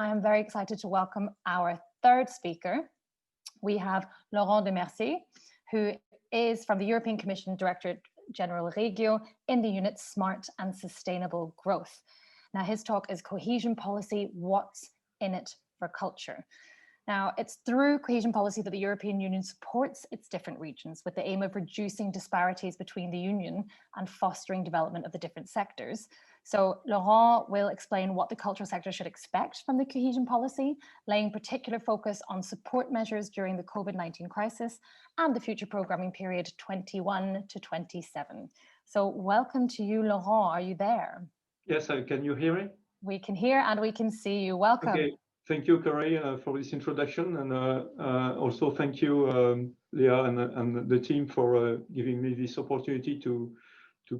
I am very excited to welcome our third speaker. We have Laurent de Mercey, who is from the European Commission Directorate General Regio in the unit Smart and Sustainable Growth. Now, his talk is Cohesion Policy, What's in it for Culture? Now, it's through cohesion policy that the European Union supports its different regions with the aim of reducing disparities between the Union and fostering development of the different sectors. So Laurent will explain what the cultural sector should expect from the cohesion policy, laying particular focus on support measures during the COVID-19 crisis and the future programming period 21 to 27. So welcome to you, Laurent. Are you there? Yes, can you hear me? We can hear and we can see you. Welcome. Okay. Thank you, Cori, for this introduction, and also thank you, Leah, and the team for giving me this opportunity to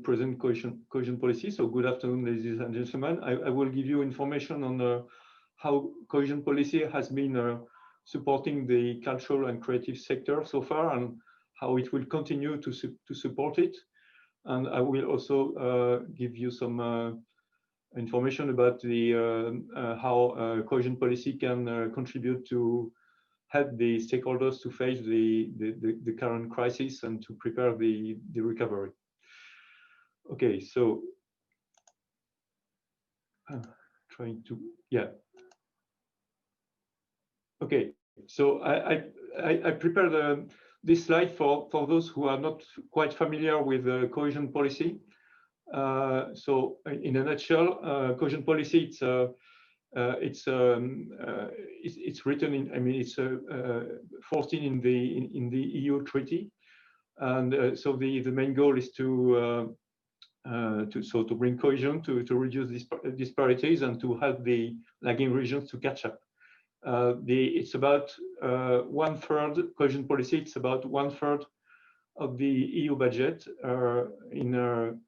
present cohesion policy. So good afternoon, ladies and gentlemen. I will give you information on how cohesion policy has been supporting the cultural and creative sector so far, and how it will continue to support it. And I will also give you some information about the how cohesion policy can contribute to help the stakeholders to face the current crisis and to prepare the recovery. Okay, so trying to, yeah. Okay, so I prepared this slide for those who are not quite familiar with cohesion policy. So in a nutshell, cohesion policy, it's written in, I mean, it's 14 in the EU treaty, and so the main goal is to bring cohesion, to reduce disparities, and to help the lagging regions to catch up. It's about 1/3 cohesion policy. It's about 1/3 of the EU budget in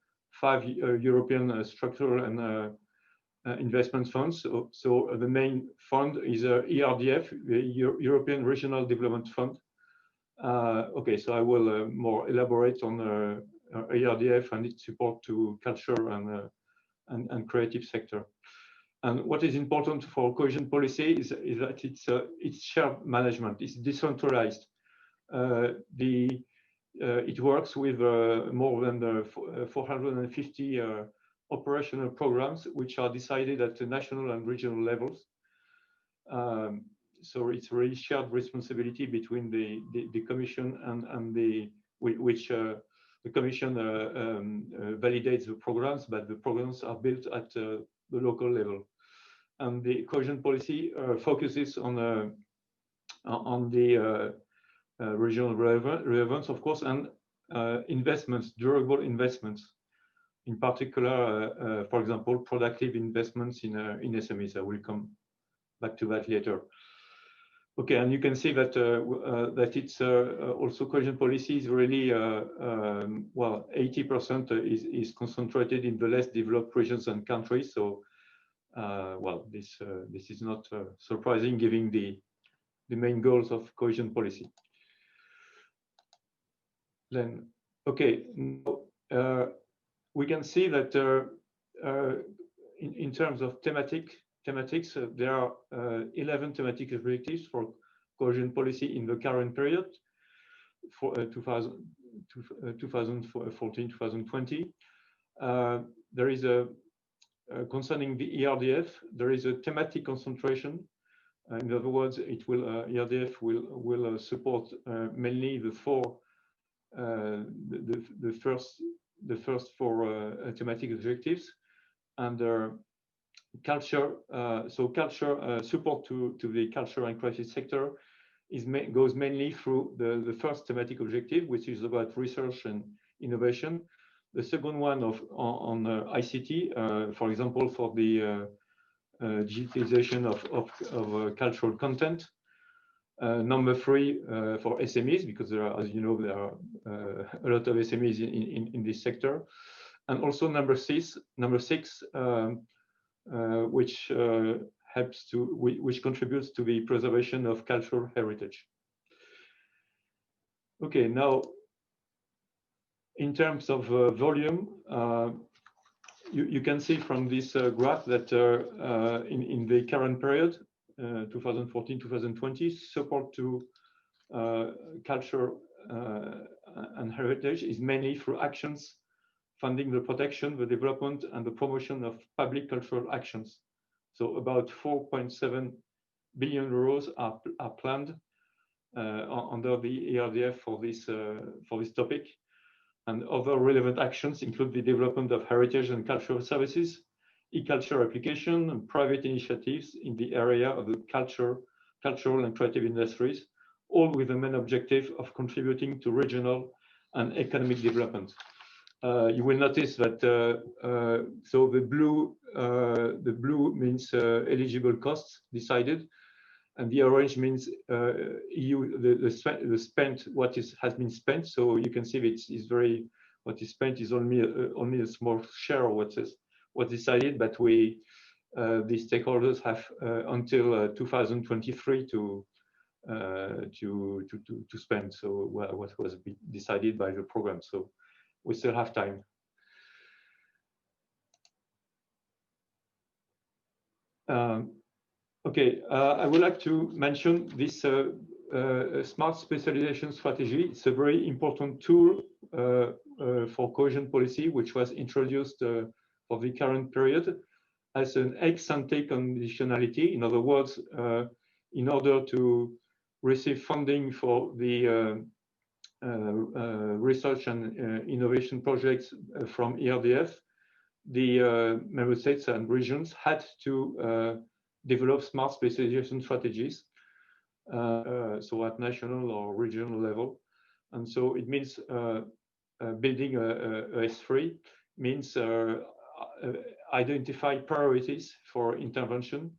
5 European structural and investment funds. So the main fund is ERDF, the European Regional Development Fund. Okay, so I will more elaborate on ERDF and its support to culture and creative sector. And what is important for cohesion policy is that it's shared management. It's decentralized. It works with more than 450 operational programs, which are decided at the national and regional levels. So it's really shared responsibility between the Commission and which the Commission validates the programs, but the programs are built at the local level. And the cohesion policy focuses on the regional relevance, of course, and investments, durable investments, in particular, for example, productive investments in SMEs. I will come back to that later. Okay, and you can see that that it's also cohesion policy is really well, 80% is concentrated in the less developed regions and countries. So well, this is not surprising, given the main goals of cohesion policy. Then, okay, we can see that in terms of thematics, there are 11 thematic objectives for cohesion policy in the current period, for 2014-2020. There is concerning the ERDF, there is a thematic concentration. In other words, it will ERDF will support mainly the first four thematic objectives, and culture. So culture support to the culture and creative sector goes mainly through the first thematic objective, which is about research and innovation. The second one on ICT, for example, for the digitalization of cultural content. Number 3 for SMEs, because there are, as you know, there are a lot of SMEs in this sector, and also number 6, which which contributes to the preservation of cultural heritage. Okay, now in terms of volume, you can see from this graph that in the current period, 2014-2020, support to culture and heritage is mainly through actions funding the protection, the development, and the promotion of public cultural actions. So about 4.7 billion euros are planned under the ERDF for this topic. And other relevant actions include the development of heritage and cultural services, e-culture application, and private initiatives in the area of the cultural and creative industries, all with the main objective of contributing to regional and economic development. You will notice that so the blue means eligible costs decided, and the orange means EU the spent has been spent. So you can see that what is spent is only a small share of what decided, but the stakeholders have until 2023 to spend. So what was decided by the program. So we still have time. Okay, I would like to mention this smart specialization strategy. It's a very important tool for cohesion policy, which was introduced for the current period as an ex-ante conditionality. In other words, in order to receive funding for the research and innovation projects from ERDF, the member states and regions had to develop smart specialization strategies, so at national or regional level. And so it means building a S3 means identify priorities for intervention,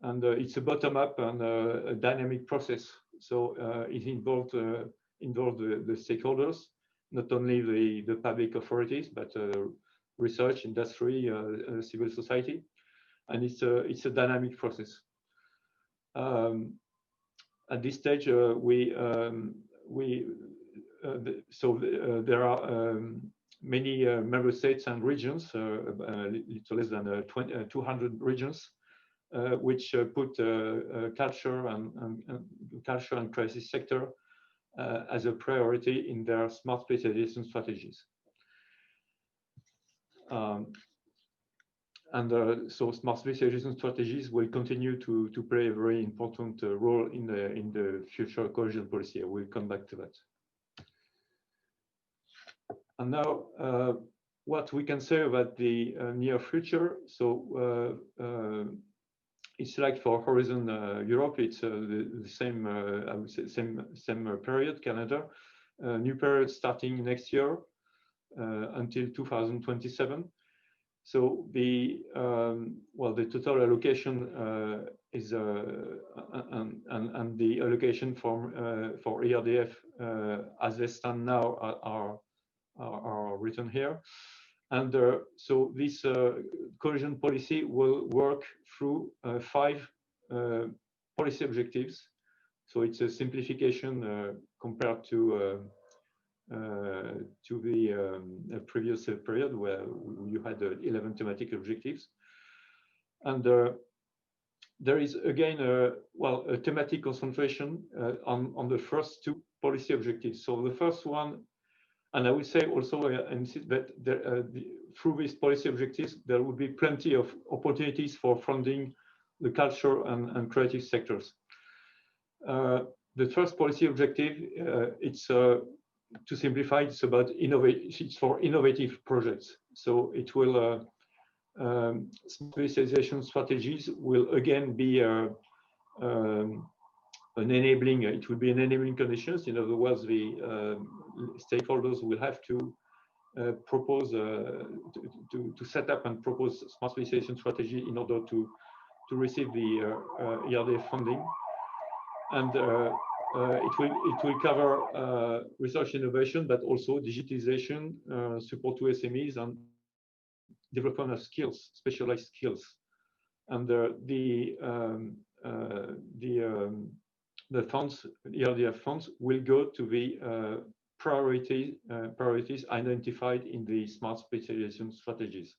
and it's a bottom-up and a dynamic process. So it involved the stakeholders, not only the public authorities, but research, industry, civil society, and it's a dynamic process. At this stage, there are many member states and regions, little less than 200 regions, which put culture and crisis sector as a priority in their smart specialization strategies. So smart specialization strategies will continue to play a very important role in the future cohesion policy. I will come back to that. And now, what we can say about the near future. So it's like for Horizon Europe, it's the same, I would say, same period, Canada. New period starting next year until 2027. So the total allocation is and the allocation for ERDF as they stand now are written here. And so this cohesion policy will work through 5 policy objectives. So it's a simplification compared to the previous period where you had 11 thematic objectives. And there is again a thematic concentration on the first 2 policy objectives. So the first one, and I will say also that through these policy objectives, there will be plenty of opportunities for funding the culture and creative sectors. The first policy objective, it's to simplify, it's about it's for innovative projects. So it will specialization strategies will again be an enabling conditions. In other words, the stakeholders will have to propose to set up and propose smart specialization strategy in order to receive the ERDF funding, and it will cover research innovation, but also digitization, support to SMEs, and development of skills, specialized skills. And the funds, ERDF funds, will go to the priorities identified in the smart specialization strategies.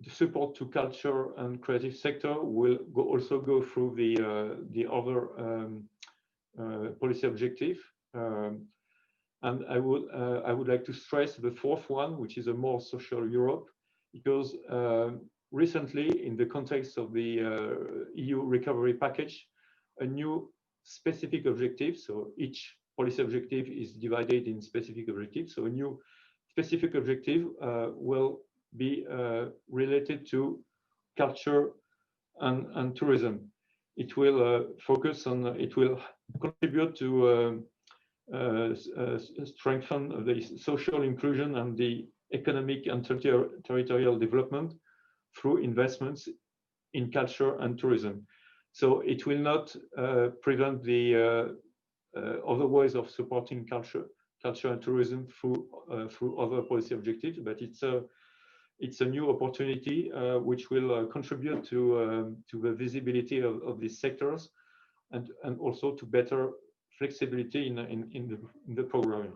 The support to culture and creative sector will also go through the other policy objective. And I would like to stress the fourth one, which is a more social Europe, because recently, in the context of the EU recovery package, a new specific objective, so each policy objective is divided in specific objectives, so a new specific objective will be related to culture and tourism. It will focus on, it will contribute to strengthen the social inclusion and the economic and territorial development through investments in culture and tourism. So it will not prevent the other ways of supporting culture and tourism through other policy objectives, but it's a new opportunity which will contribute to the visibility of these sectors and also to better flexibility in the programming.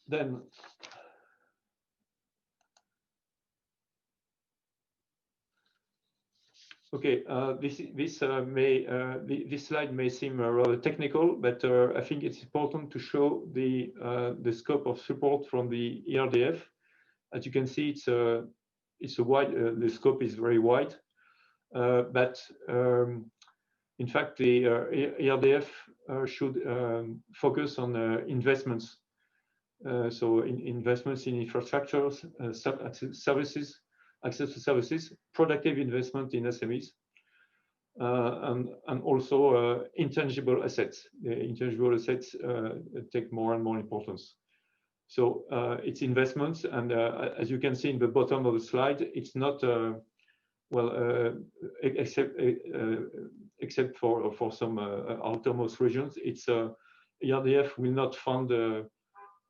Then okay, this slide may seem rather technical, but I think it's important to show the scope of support from the ERDF. As you can see, it's a wide. The scope is very wide, but in fact, the ERDF should focus on investments. So investments in infrastructures, services, access to services, productive investment in SMEs, and also intangible assets. The intangible assets take more and more importance. So it's investments, and as you can see in the bottom of the slide, it's not except for some outermost regions. It's ERDF will not fund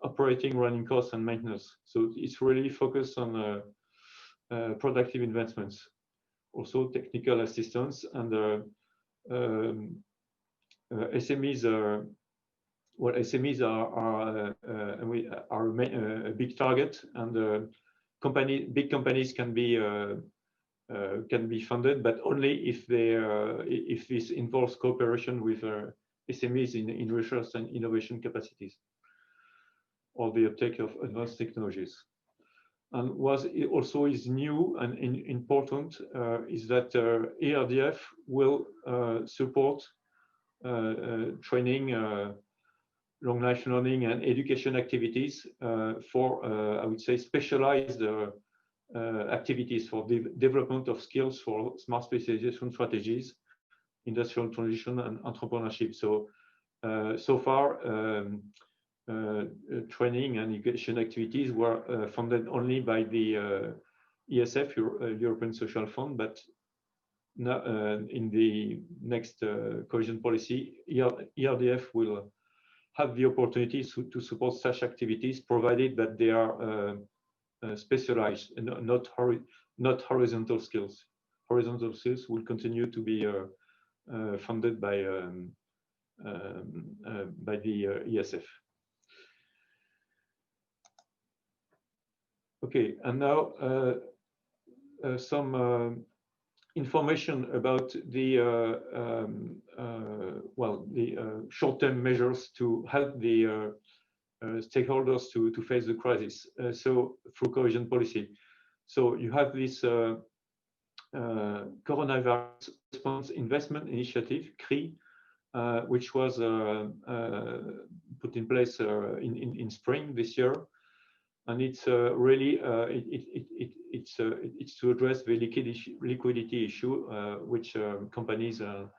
operating, running costs, and maintenance. So it's really focused on productive investments, also technical assistance, and SMEs are a big target, and big companies can be funded, but only if this involves cooperation with SMEs in research and innovation capacities, or the uptake of advanced technologies. And what also is new and important is that ERDF will support training, long life learning, and education activities for, I would say, specialized activities for the development of skills for smart specialization strategies, industrial transition, and entrepreneurship. So, so far, training and education activities were funded only by the ESF, European Social Fund, but now, in the next cohesion policy, ERDF will have the opportunity to support such activities, provided that they are specialized and not horizontal skills. Horizontal skills will continue to be funded by the ESF. Okay, and now some information about the short-term measures to help the stakeholders to face the crisis. So through cohesion policy, so you have this coronavirus response investment initiative, CRI, which was put in place in spring this year. And it's really it's to address the liquidity issue which companies and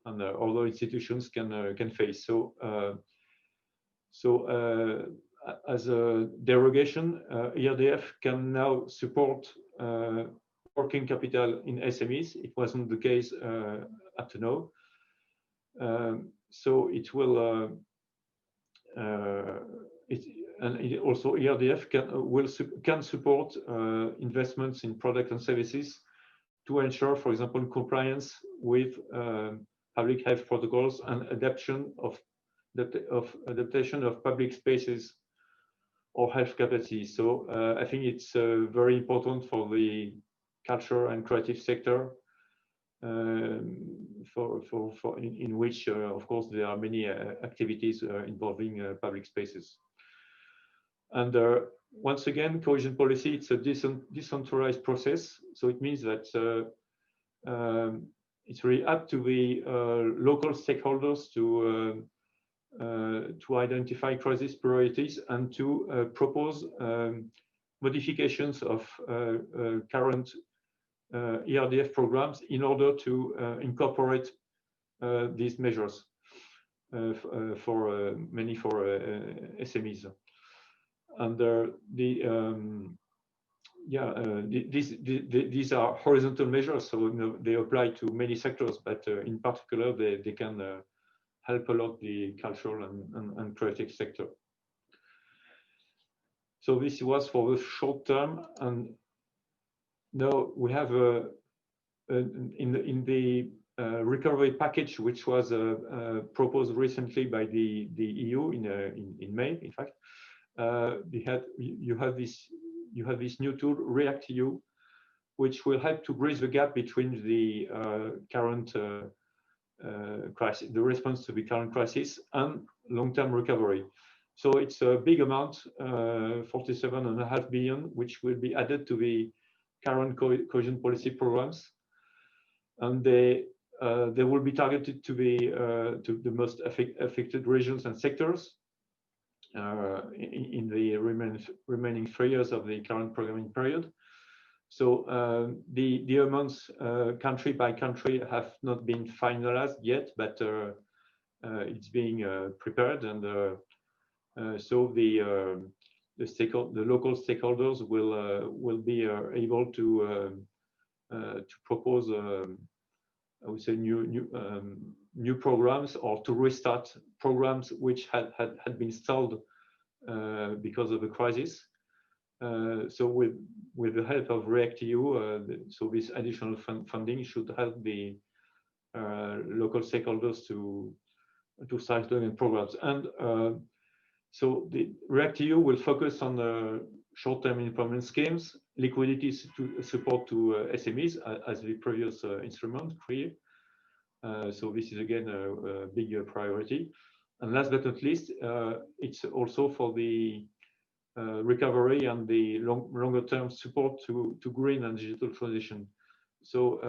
other institutions can face. So as a derogation, ERDF can now support working capital in SMEs. It wasn't the case up to now. So it will. And also ERDF can support investments in products and services to ensure, for example, compliance with public health protocols and adoption of adaptation of public spaces or health capacity. So I think it's very important for the culture and creative sector, in which, of course, there are many activities involving public spaces. And once again, cohesion policy, it's a decentralized process. So it means that it's really up to the local stakeholders to identify crisis priorities and to propose modifications of current ERDF programs in order to incorporate these measures for SMEs. And these are horizontal measures, so they apply to many sectors, but in particular they can help a lot the cultural and creative sector. So this was for the short term, and now we have in the recovery package, which was proposed recently by the EU in May, in fact. You have this new tool, REACT-EU, which will help to bridge the gap between the current crisis, the response to the current crisis, and long-term recovery. So it's a big amount, 47.5 billion, which will be added to the current cohesion policy programs, and they will be targeted to the most affected regions and sectors in the remaining 3 years of the current programming period. So the amounts country by country have not been finalized yet, but it's being prepared, and so the local stakeholders will be able to propose, I would say, new programs, or to restart programs which had been stalled because of the crisis. So with the help of REACT-EU, so this additional funding should help the local stakeholders to start doing programs. And so the REACT-EU will focus on short-term employment schemes, liquidity support to SMEs as the previous instrument, CREA. So this is again a big priority. And last but not least, it's also for the recovery and the longer-term support to green and digital transition. So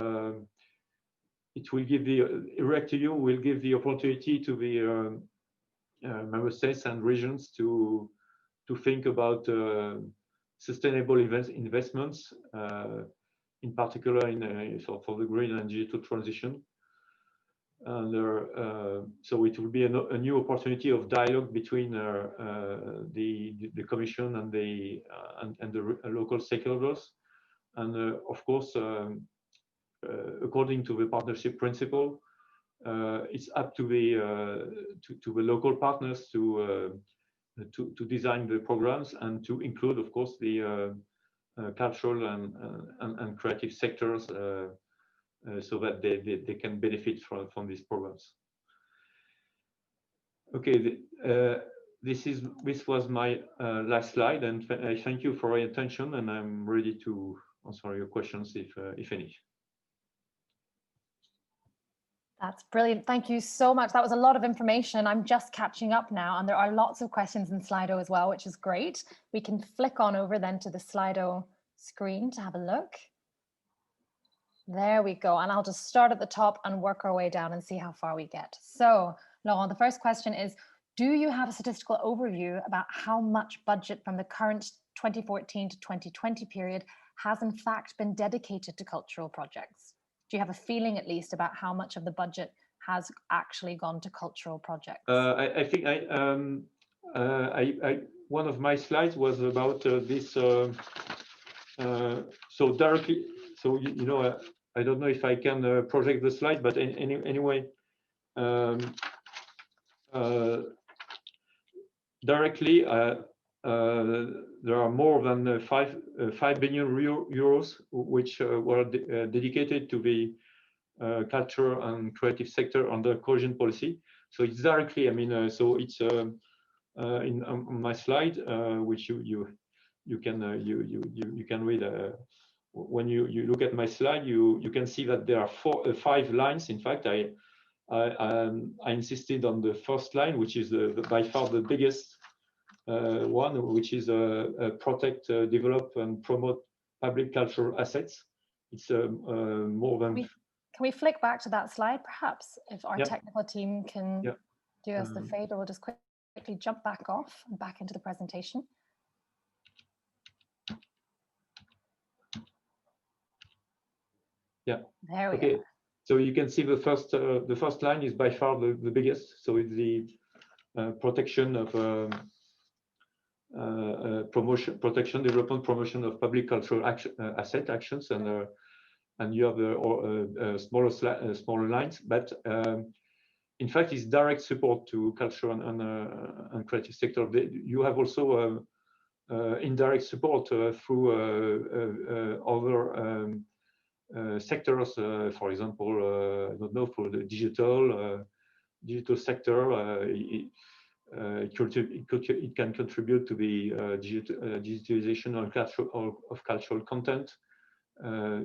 it will give REACT-EU will give the opportunity to the member states and regions to think about sustainable investments, in particular for the green and digital transition. And so it will be a new opportunity of dialogue between the Commission and the local stakeholders, and of course, according to the partnership principle, it's up to the local partners to design the programs and to include, of course, the cultural and creative sectors, so that they can benefit from these programs. Okay, this was my last slide, and I thank you for your attention, and I'm ready to answer your questions if any. That's brilliant. Thank you so much. That was a lot of information. I'm just catching up now, and there are lots of questions in Slido as well, which is great. We can flick on over then to the Slido screen to have a look. There we go. And I'll just start at the top and work our way down and see how far we get. So, Laurent, the first question is, do you have a statistical overview about how much budget from the current 2014 to 2020 period has in fact been dedicated to cultural projects? Do you have a feeling, at least, about how much of the budget has actually gone to cultural projects? I think one of my slides was about this. So directly, so you know, I don't know if I can project the slide, but anyway, directly, there are more than 5 billion euros which were dedicated to the culture and creative sector under cohesion policy. So it's directly, I mean, so it's on my slide, which you can read. When you look at my slide, you can see that there are 5 lines. In fact, I insisted on the first line, which is by far the biggest one, which is protect, develop, and promote public cultural assets. It's more than. Can we flick back to that slide, perhaps, if our technical team can do us the favor? We'll just quickly jump back off and back into the presentation. Yeah. There we go. So you can see the first line is by far the biggest. So it's the protection of protection, development, promotion of public cultural asset actions, and you have the smaller lines, but in fact, it's direct support to culture and creative sector. You have also indirect support through other sectors, for example, I don't know, for the digital sector, it can contribute to the digitalization of cultural content.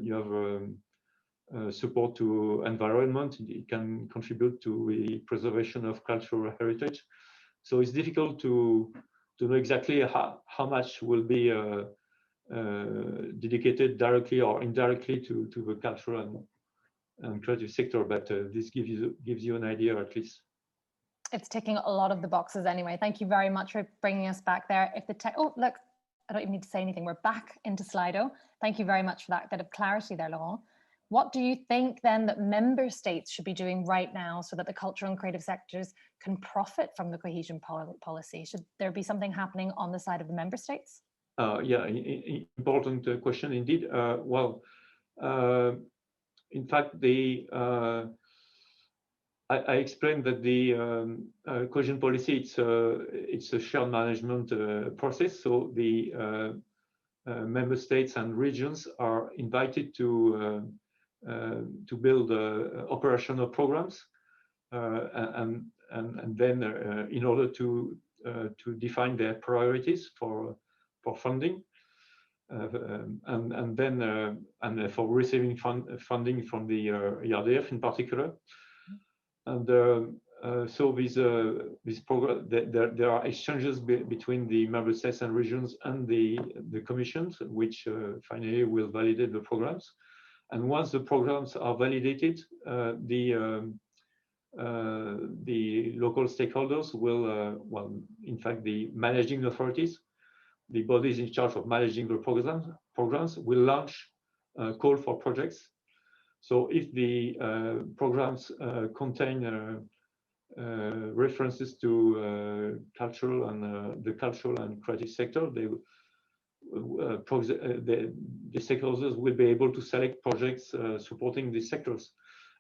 You have support to environment. It can contribute to the preservation of cultural heritage. So it's difficult to know exactly how much will be dedicated directly or indirectly to the cultural and creative sector, but this gives you an idea at least. It's ticking a lot of the boxes anyway. Thank you very much for bringing us back there. If the oh, look, I don't even need to say anything. We're back into Slido. Thank you very much for that bit of clarity there, Laurent. What do you think then that member states should be doing right now so that the cultural and creative sectors can profit from the cohesion policy? Should there be something happening on the side of the member states? Yeah, important question indeed. Well, in fact, I explained that the cohesion policy, it's a shared management process. So the member states and regions are invited to build operational programs, and then in order to define their priorities for funding, and then for receiving funding from the ERDF in particular. And so this program, there are exchanges between the member states and regions and the commissions, which finally will validate the programs. And once the programs are validated, the local stakeholders will, well, in fact, the managing authorities, the bodies in charge of managing the programs will launch a call for projects. So if the programs contain references to cultural and the cultural and creative sector, the stakeholders will be able to select projects supporting these sectors.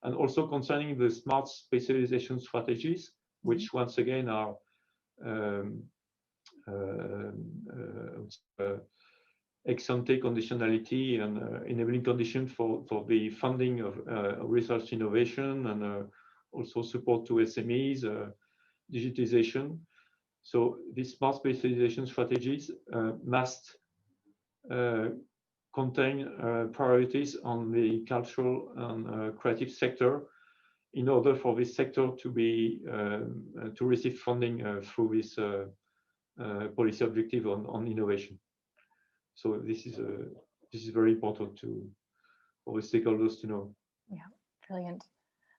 And also concerning the smart specialization strategies, which once again are ex-ante conditionality and enabling conditions for the funding of research innovation, and also support to SMEs, digitization. So these smart specialization strategies must contain priorities on the cultural and creative sector in order for this sector to be to receive funding through this policy objective on innovation. So this is very important for the stakeholders to know. Yeah, brilliant.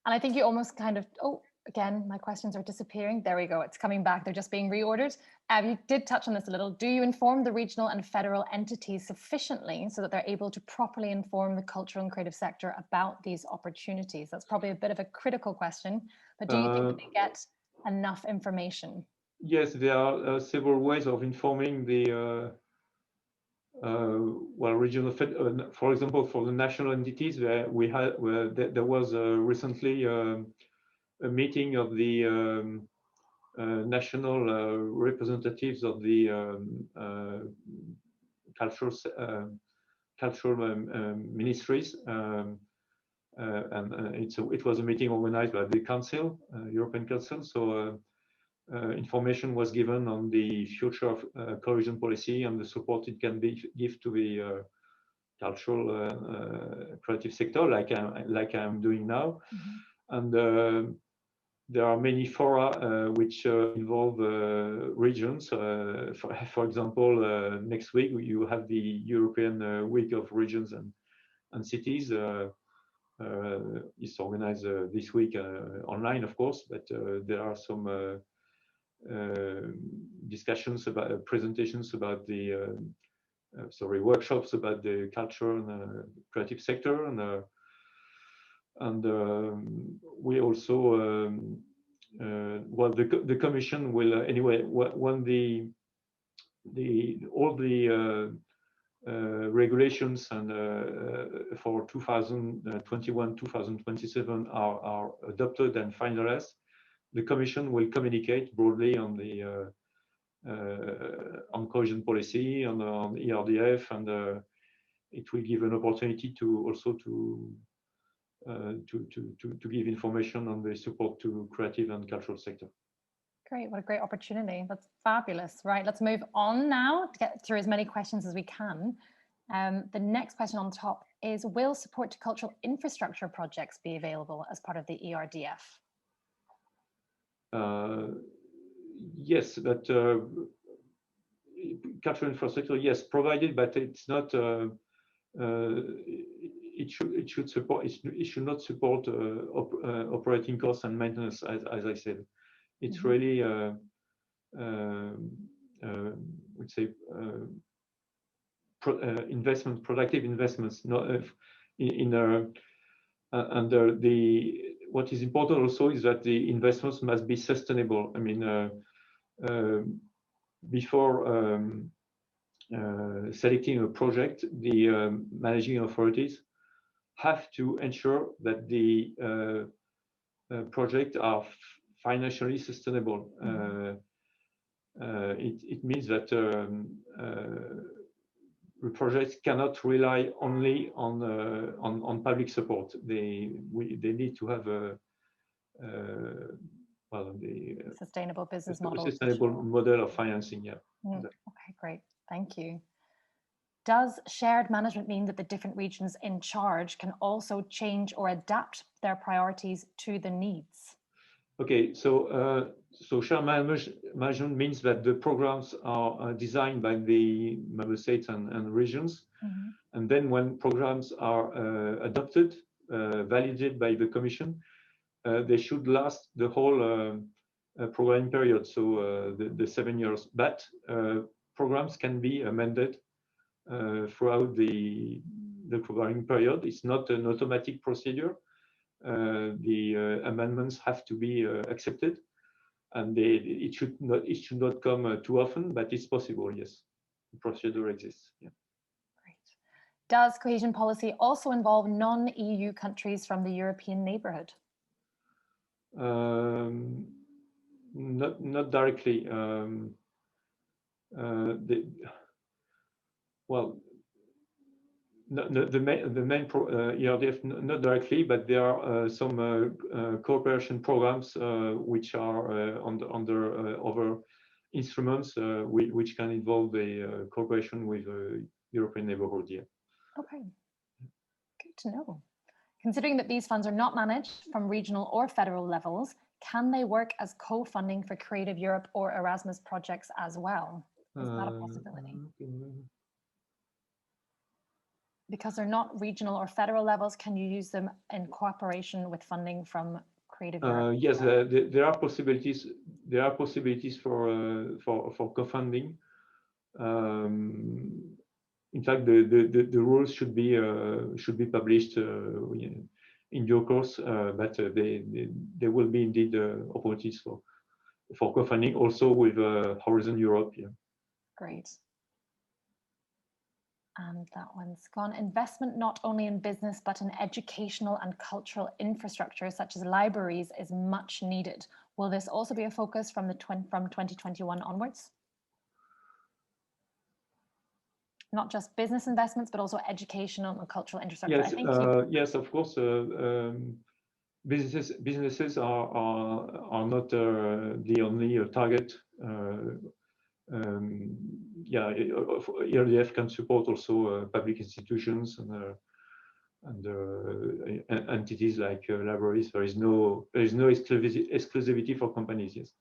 And I think you almost kind of, oh, again, my questions are disappearing. There we go. It's coming back. They're just being reordered. You did touch on this a little. Do you inform the regional and federal entities sufficiently so that they're able to properly inform the cultural and creative sector about these opportunities? That's probably a bit of a critical question, but do you think that they get enough information? Yes, there are several ways of informing the well, regional, for example, for the national entities, there was recently a meeting of the national representatives of the cultural ministries, and it was a meeting organized by the Council, European Council. So information was given on the future of cohesion policy and the support it can give to the cultural creative sector, like I'm doing now. And there are many fora which involve regions. For example, next week you have the European Week of Regions and Cities. It's organized this week online, of course, but there are some discussions about presentations about the workshops about the culture and creative sector, and we also well, the Commission will anyway, when all the regulations and for 2021-2027 are adopted and finalized, the Commission will communicate broadly on the on cohesion policy, on ERDF, and it will give an opportunity to also to give information on the support to creative and cultural sector. Great, what a great opportunity. That's fabulous. Right, let's move on now to get through as many questions as we can. The next question on top is, will support to cultural infrastructure projects be available as part of the ERDF? Yes, but cultural infrastructure, yes, provided, but it's not. It should support. It should not support operating costs and maintenance, as I said. It's really, we'd say, productive investments. Not under the. What is important also is that the investments must be sustainable. I mean, before selecting a project, the managing authorities have to ensure that the projects are financially sustainable. It means that the projects cannot rely only on public support. They need to have a sustainable business model. Sustainable model of financing. Yeah. Okay, great. Thank you. Does shared management mean that the different regions in charge can also change or adapt their priorities to the needs? Okay, so shared management means that the programs are designed by the member states and regions, and then when programs are adopted, validated by the Commission, they should last the whole programming period, so the 7 years. But programs can be amended throughout the programming period. It's not an automatic procedure. The amendments have to be accepted, and it should not come too often, but it's possible. Yes, the procedure exists. Yeah. Great. Does cohesion policy also involve non-EU countries from the European neighbourhood? Not directly. Well. The main ERDF, not directly, but there are some cooperation programs which are under other instruments which can involve the cooperation with European neighborhood. Yeah. Okay, good to know. Considering that these funds are not managed from regional or federal levels, can they work as co-funding for Creative Europe or Erasmus projects as well? Is that a possibility? Because they're not regional or federal levels, can you use them in cooperation with funding from Creative Europe? Yes, there are possibilities. There are possibilities for co-funding. In fact, the rules should be published in due course, but there will be indeed opportunities for co-funding also with Horizon Europe. Yeah. Great. And that one's gone. Investment not only in business, but in educational and cultural infrastructure, such as libraries, is much needed. Will this also be a focus from 2021 onwards? not just business investments, but also educational and cultural infrastructure. Yes, I think yes, of course. Businesses are not the only target. Yeah, ERDF can support also public institutions and entities like libraries. There is no exclusivity for companies. Yes.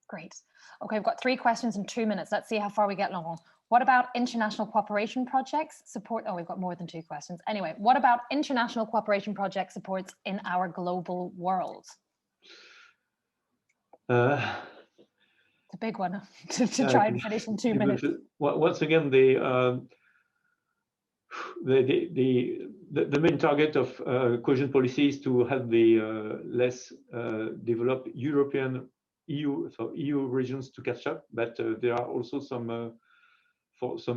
Great. Okay, I've got 3 questions in 2 minutes. Let's see how far we get, Laurent. What about international cooperation projects support? Oh, we've got more than 2 questions. Anyway, what about international cooperation project supports in our global world? It's a big one to try and finish in 2 minutes. Once again, the main target of cohesion policy is to help the less developed European EU regions to catch up, but there are also some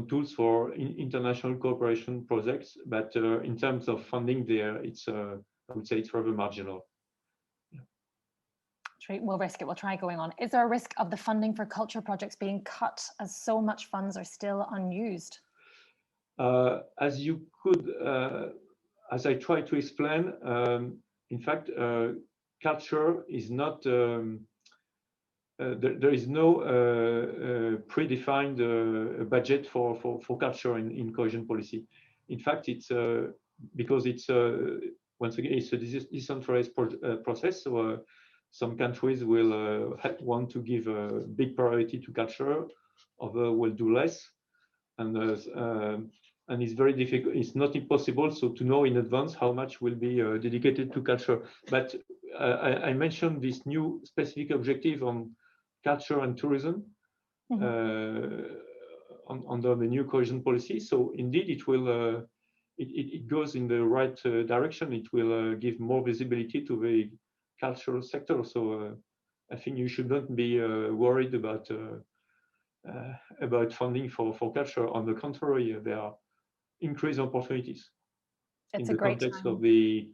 tools for international cooperation projects. But in terms of funding, it's I would say it's rather marginal. We'll risk it. We'll try going on. Is there a risk of the funding for culture projects being cut as so much funds are still unused? As I tried to explain, in fact, culture is not. There is no predefined budget for culture in cohesion policy. In fact, it's because it's once again it's a decentralized process. So some countries will want to give a big priority to culture, others will do less, and it's very difficult. It's not impossible so to know in advance how much will be dedicated to culture. But I mentioned this new specific objective on culture and tourism under the new cohesion policy. So indeed, it will it goes in the right direction. It will give more visibility to the cultural sector. So I think you should not be worried about funding for culture. On the contrary, there are increased opportunities in the context of the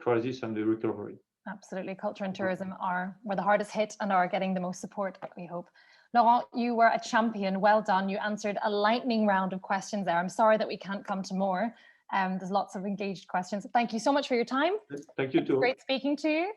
crisis and the recovery. Absolutely. Culture and tourism were the hardest hit and are getting the most support, we hope. Laurent, you were a champion. Well done. You answered a lightning round of questions there. I'm sorry that we can't come to more. There's lots of engaged questions. Thank you so much for your time. Thank you too. Great speaking to you.